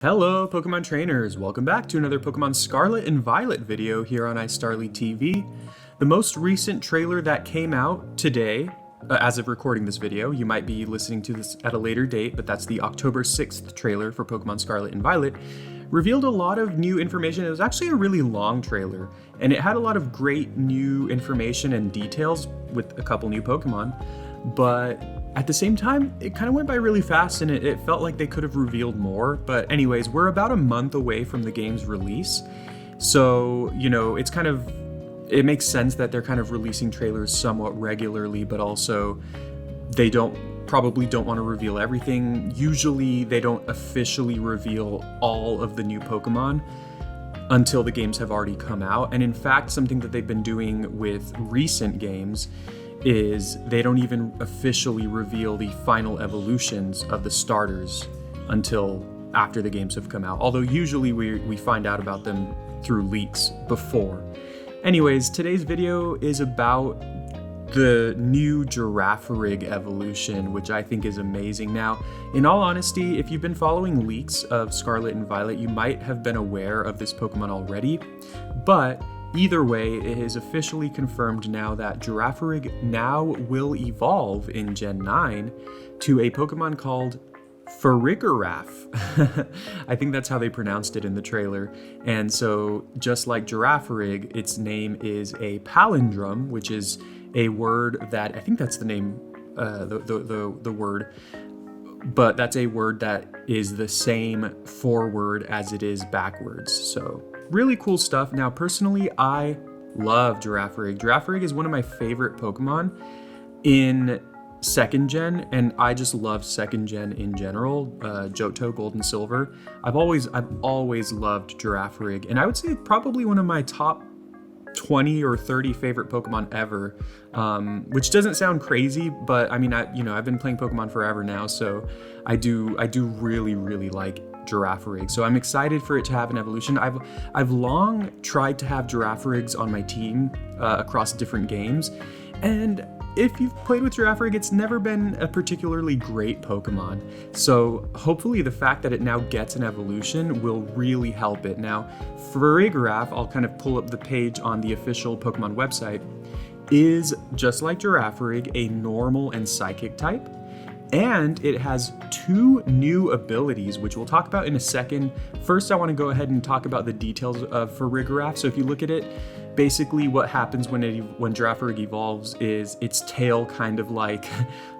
Hello Pokemon trainers, welcome back to another Pokemon Scarlet and Violet video here on iStarly TV. The most recent trailer that came out today, as of recording this video, you might be listening to this at a later date, but that's the October 6th trailer for Pokemon Scarlet and Violet, revealed a lot of new information. It was actually a really long trailer, and it had a lot of great new information and details with a couple new Pokemon, but at the same time, it kind of went by really fast and it felt like they could have revealed more. But anyways, we're about a month away from the game's release. So, it makes sense that they're kind of releasing trailers somewhat regularly, but also they probably don't want to reveal everything. Usually they don't officially reveal all of the new Pokemon until the games have already come out. And in fact, something that they've been doing with recent games is they don't even officially reveal the final evolutions of the starters until after the games have come out. Although usually we find out about them through leaks before. Anyways, today's video is about the new Girafarig Evolution, which I think is amazing. Now, in all honesty, if you've been following leaks of Scarlet and Violet, you might have been aware of this Pokemon already, but either way, it is officially confirmed now that Girafarig now will evolve in Gen 9 to a Pokemon called Farigiraf. I think that's how they pronounced it in the trailer. And so, just like Girafarig, its name is a palindrome, which is a word that, I think that's the name, the word, but that's a word that is the same forward as it is backwards. So, really cool stuff. Now, personally, I love Girafarig. Girafarig is one of my favorite Pokemon in second gen, and I just love second gen in general. Johto, Gold and Silver. I've always loved Girafarig, and I would say probably one of my top 20 or 30 favorite Pokemon ever, which doesn't sound crazy, but I mean, I've been playing Pokemon forever now, so I do really like Girafarig. So I'm excited for it to have an evolution. I've long tried to have Girafarigs on my team across different games, and if you've played with Girafarig, it's never been a particularly great Pokemon. So hopefully the fact that it now gets an evolution will really help it. Now, Farigiraf, I'll kind of pull up the page on the official Pokemon website, is just like Girafarig, a normal and psychic type. And it has two new abilities, which we'll talk about in a second. First, I want to go ahead and talk about the details of Farigiraf. So if you look at it, basically what happens when Girafarig evolves is its tail kind of like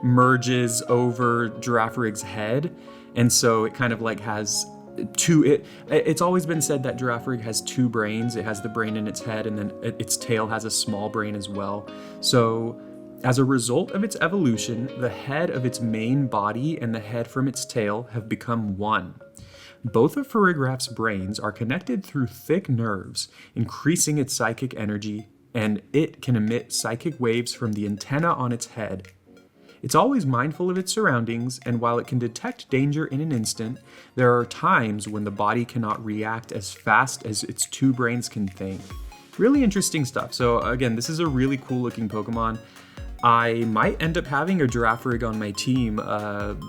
merges over Girafarig's head. And so it kind of like has it's always been said that Girafarig has two brains. It has the brain in its head, and then its tail has a small brain as well. So as a result of its evolution, the head of its main body and the head from its tail have become one. Both of Farigiraf's brains are connected through thick nerves, increasing its psychic energy, and it can emit psychic waves from the antenna on its head. It's always mindful of its surroundings, and while it can detect danger in an instant, there are times when the body cannot react as fast as its two brains can think. Really interesting stuff. So again, this is a really cool looking Pokemon. I might end up having a Girafarig on my team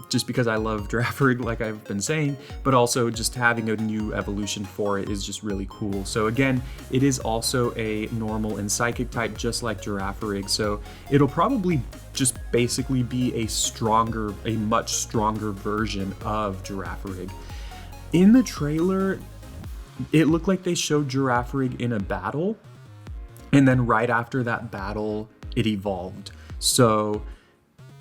just because I love Girafarig, like I've been saying, but also just having a new evolution for it is just really cool. So again, it is also a normal and psychic type, just like Girafarig, so it'll probably just basically be a much stronger version of Girafarig. In the trailer, it looked like they showed Girafarig in a battle, and then right after that battle, it evolved. So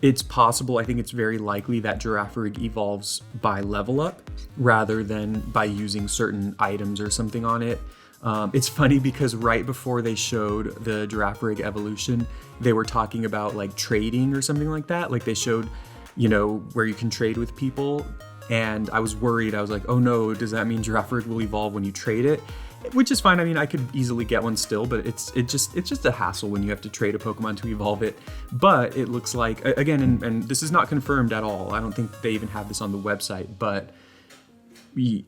it's possible, I think it's very likely that Girafarig evolves by level up rather than by using certain items or something on it. It's funny because right before they showed the Girafarig evolution, they were talking about like trading or something like that. Like they showed, where you can trade with people. And I was worried. I was like, oh no, does that mean Girafarig will evolve when you trade it? Which is fine. I mean, I could easily get one still, but it's just a hassle when you have to trade a Pokemon to evolve it. But it looks like, again, and this is not confirmed at all. I don't think they even have this on the website, but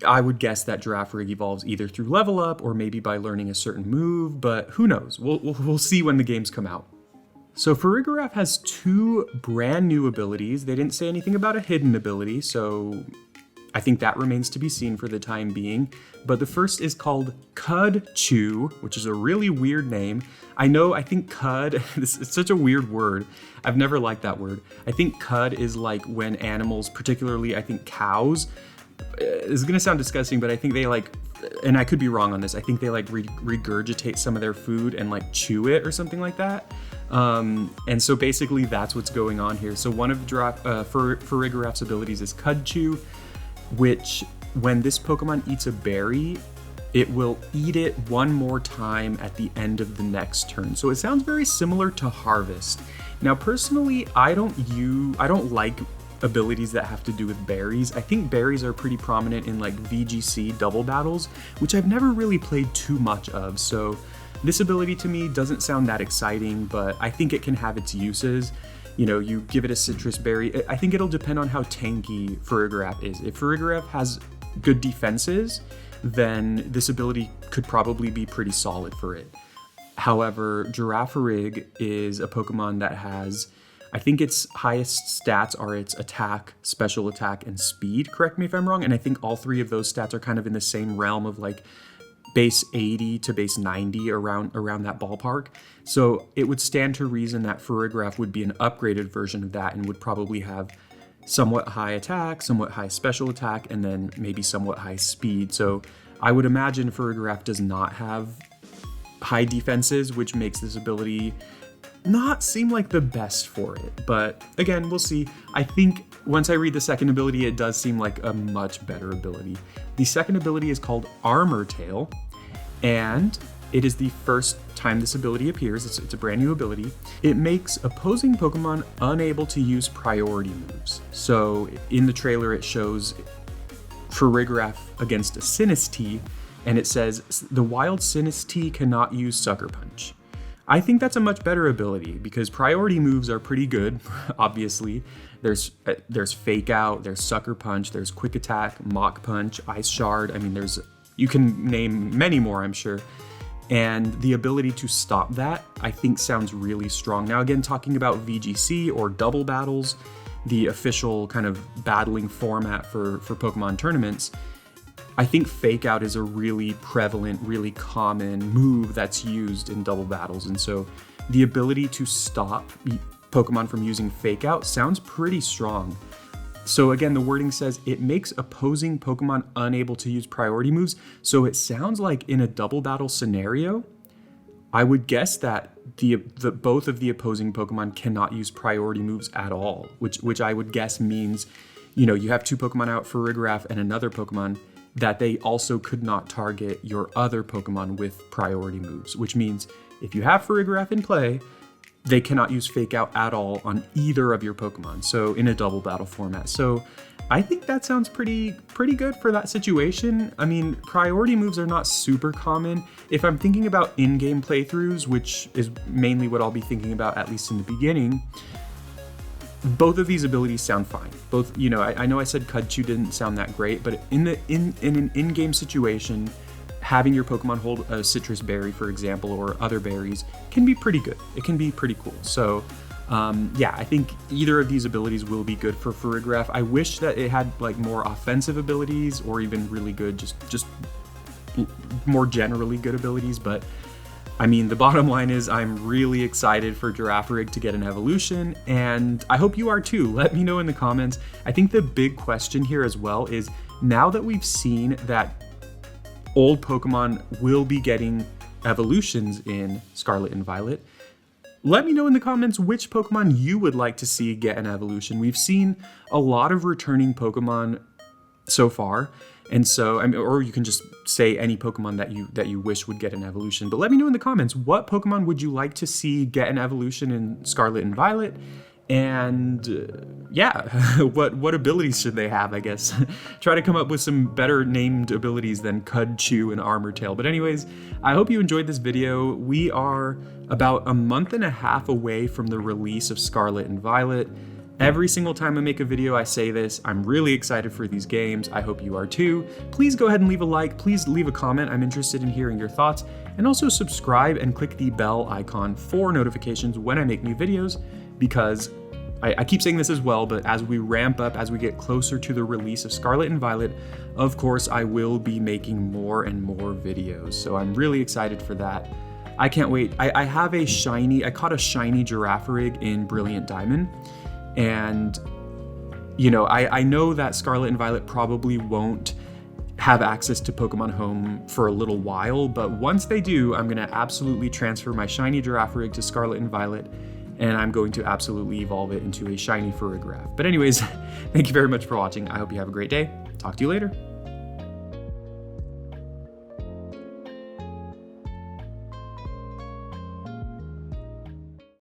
I would guess that Girafarig evolves either through level up or maybe by learning a certain move, but who knows? We'll see when the games come out. So Farigiraf has two brand new abilities. They didn't say anything about a hidden ability, so I think that remains to be seen for the time being. But the first is called Cud Chew, which is a really weird name. I think cud, it's such a weird word. I've never liked that word. I think cud is like when animals, particularly I think cows, this is gonna sound disgusting, but I think they like, and I could be wrong on this, I think they like regurgitate some of their food and like chew it or something like that. And so basically that's what's going on here. So one of Farigiraf's abilities is Cud Chew, which when this Pokemon eats a berry, it will eat it one more time at the end of the next turn. So it sounds very similar to Harvest. Now personally, I don't like abilities that have to do with berries. I think berries are pretty prominent in like VGC double battles, which I've never really played too much of. So this ability to me doesn't sound that exciting, but I think it can have its uses. You know, you give it a citrus berry. I think it'll depend on how tanky Farigiraf is. If Farigiraf has good defenses, then this ability could probably be pretty solid for it. However, Girafarig is a Pokemon that has, I think its highest stats are its attack, special attack, and speed. Correct me if I'm wrong. And I think all three of those stats are kind of in the same realm of like base 80 to base 90, around that ballpark. So it would stand to reason that Farigiraf would be an upgraded version of that and would probably have somewhat high attack, somewhat high special attack, and then maybe somewhat high speed. So I would imagine Farigiraf does not have high defenses, which makes this ability not seem like the best for it. But again, we'll see. I think once I read the second ability, it does seem like a much better ability. The second ability is called Armor Tail, and it is the first time this ability appears. It's a brand new ability. It makes opposing Pokemon unable to use priority moves. So in the trailer, it shows Farigiraf against a Sinistee, and it says the wild Sinistee cannot use Sucker Punch. I think that's a much better ability because priority moves are pretty good, obviously. There's Fake Out, there's Sucker Punch, there's Quick Attack, Mach Punch, Ice Shard. I mean, you can name many more, I'm sure. And the ability to stop that, I think, sounds really strong. Now, again, talking about VGC or double battles, the official kind of battling format for Pokemon tournaments, I think Fake Out is a really prevalent, really common move that's used in double battles. And so the ability to stop Pokemon from using Fake Out sounds pretty strong. So again, the wording says it makes opposing Pokemon unable to use priority moves. So it sounds like in a double battle scenario, I would guess that both of the opposing Pokemon cannot use priority moves at all, which I would guess means, you know, you have two Pokemon out, Farigiraf and another Pokemon, that they also could not target your other Pokemon with priority moves, which means if you have Farigiraf in play, they cannot use Fake Out at all on either of your Pokemon, so in a double battle format. So I think that sounds pretty good for that situation. I mean, priority moves are not super common. If I'm thinking about in-game playthroughs, which is mainly what I'll be thinking about, at least in the beginning, both of these abilities sound fine. Both, you know, I know I said Cud Chew didn't sound that great, but in an in-game situation, having your Pokemon hold a citrus berry, for example, or other berries can be pretty good. It can be pretty cool. So yeah, I think either of these abilities will be good for Farigiraf. I wish that it had like more offensive abilities or even really good, just more generally good abilities, but I mean, the bottom line is I'm really excited for Girafarig to get an evolution, and I hope you are too. Let me know in the comments. I think the big question here as well is, now that we've seen that old Pokemon will be getting evolutions in Scarlet and Violet, let me know in the comments which Pokemon you would like to see get an evolution. We've seen a lot of returning Pokemon so far, and so, I mean, or you can just say any Pokemon that you wish would get an evolution. But let me know in the comments, what Pokemon would you like to see get an evolution in Scarlet and Violet? And yeah, what abilities should they have, I guess. Try to come up with some better named abilities than Cud Chew and Armor Tail. But anyways, I hope you enjoyed this video. We are about a month and a half away from the release of Scarlet and Violet. Every single time I make a video, I say this. I'm really excited for these games. I hope you are too. Please go ahead and leave a like. Please leave a comment. I'm interested in hearing your thoughts. And also subscribe and click the bell icon for notifications when I make new videos, because I keep saying this as well, but as we ramp up, as we get closer to the release of Scarlet and Violet, of course, I will be making more and more videos. So I'm really excited for that. I can't wait. I have a shiny, I caught a shiny Girafarig in Brilliant Diamond. And, you know, I know that Scarlet and Violet probably won't have access to Pokemon Home for a little while, but once they do, I'm gonna absolutely transfer my shiny Girafarig to Scarlet and Violet, and I'm going to absolutely evolve it into a shiny Farigiraf. But anyways, thank you very much for watching. I hope you have a great day. Talk to you later.